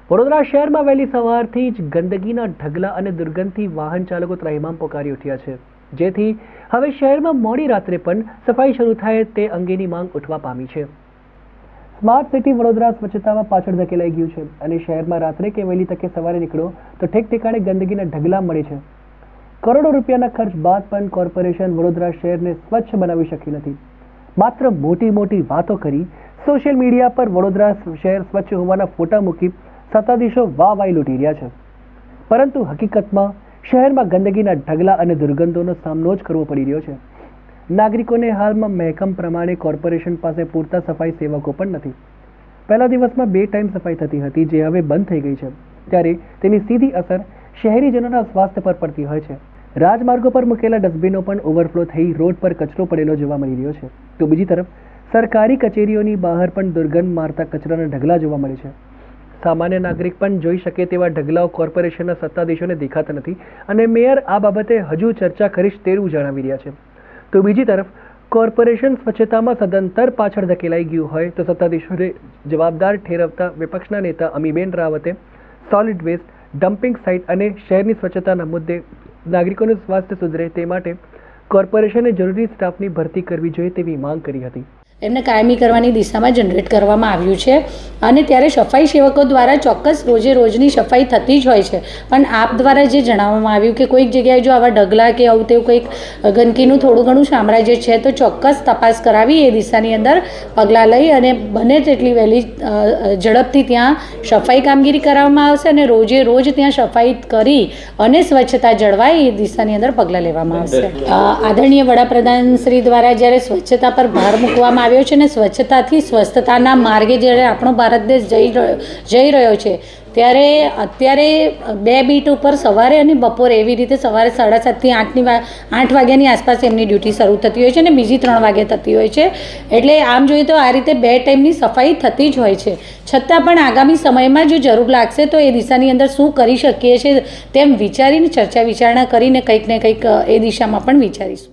વડોદરા શહેરમાં વહેલી સવારથી જ ગંદકીના ઢગલા અને દુર્ગંધથી વાહન ચાલકો ત્રાહિમામ પોકારી ઉઠ્યા છે, જેથી હવે શહેરમાં મોડી રાત્રે પણ સફાઈ શરૂ થાય તે અંગેની માંગ ઉઠવા પામી છે। સ્માર્ટ સિટી વડોદરા સ્વચ્છતામાં પાછળ ધકેલાઈ ગયું છે અને શહેરમાં રાત્રે કે વહેલી તકે સવારે નીકળો તો ઠેક ઠેકાણે ગંદકીના ઢગલા મળે છે। કરોડો રૂપિયાના ખર્ચ બાદ પણ કોર્પોરેશન વડોદરા શહેરને સ્વચ્છ બનાવી શકી નથી। માત્ર મોટી મોટી વાતો કરી સોશિયલ મીડિયા પર વડોદરા શહેર સ્વચ્છ હોવાના ફોટા મૂકી સત્તાધીશો વાહવાહી લૂંટી રહ્યા છે, પરંતુ હકીકતમાં શહેરમાં ગંદકીના ઢગલા અને દુર્ગંધોનો સામનો જ કરવો પડી રહ્યો છે। નાગરિકોને હાલમાં મહેકમ પ્રમાણે કોર્પોરેશન પાસે પૂરતા સફાઈ સેવકો પણ નથી। પહેલા દિવસમાં 2 ટાઈમ સફાઈ થતી હતી, જે હવે બંધ થઈ ગઈ છે, ત્યારે તેની સીધી અસર શહેરીજનોના સ્વાસ્થ્ય પર પડતી હોય છે। રાજમાર્ગો પર મૂકેલા ડસ્ટબિનો પણ ઓવરફ્લો થઈ રોડ પર કચરો પડેલો જોવા મળી રહ્યો છે, તો બીજી તરફ સરકારી કચેરીઓની બહાર પણ દુર્ગંધ મારતા કચરાના ઢગલા જોવા મળે છે। સામાન્ય નાગરિક પણ જોઈ શકે તેવા ઢગલાઓ કોર્પોરેશનના સત્તાધીશોને દેખાતા નથી અને મેયર આ બાબતે હજુ ચર્ચા કરીશ તેવું જણાવી રહ્યા છે, તો બીજી તરફ કોર્પોરેશન સ્વચ્છતામાં સદંતર પાછળ ધકેલાઈ ગયું હોય તો સત્તાધીશોને જવાબદાર ઠેરવતા વિપક્ષના નેતા અમીબેન રાવતે સોલિડ વેસ્ટ ડમ્પિંગ સાઇટ અને શહેરની સ્વચ્છતાના મુદ્દે નાગરિકોનું સ્વાસ્થ્ય સુધરે તે માટે કોર્પોરેશને જરૂરી સ્ટાફની ભરતી કરવી જોઈએ તેવી માંગ કરી હતી। એમને કાયમી કરવાની દિશામાં જનરેટ કરવામાં આવ્યું છે અને ત્યારે સફાઈ સેવકો દ્વારા ચોક્કસ રોજની સફાઈ થતી જ હોય છે, પણ આપ દ્વારા જે જણાવવામાં આવ્યું કે કોઈક જગ્યાએ જો આવા ઢગલા કે આવું તેવું કંઈક ગંદકીનું થોડું ઘણું સામ્રાજ્ય છે તો ચોક્કસ તપાસ કરાવી એ દિશાની અંદર પગલાં લઈ અને બને તેટલી વહેલી ઝડપથી ત્યાં સફાઈ કામગીરી કરવામાં આવશે અને રોજ ત્યાં સફાઈ કરી અને સ્વચ્છતા જળવાય એ દિશાની અંદર પગલાં લેવામાં આવશે। આદરણીય વડાપ્રધાન શ્રી દ્વારા જ્યારે સ્વચ્છતા પર ભાર મૂકવામાં આવ્યો છે અને સ્વચ્છતાથી સ્વસ્થતાના માર્ગે જ્યારે આપણો ભારત દેશ જઈ રહ્યો છે, ત્યારે અત્યારે 2 બીટ ઉપર સવારે અને બપોરે એવી રીતે સવારે 7:30 થી 8 વાગ્યાની આસપાસ એમની ડ્યુટી શરૂ થતી હોય છે અને બીજી 3 વાગે થતી હોય છે, એટલે આમ જોઈએ તો આ રીતે 2 ટાઈમની સફાઈ થતી જ હોય છે। છતાં પણ આગામી સમયમાં જો જરૂર લાગશે તો એ દિશાની અંદર શું કરી શકીએ છીએ તેમ વિચારીને ચર્ચા વિચારણા કરીને કંઈક ને કંઈક એ દિશામાં પણ વિચારીશું।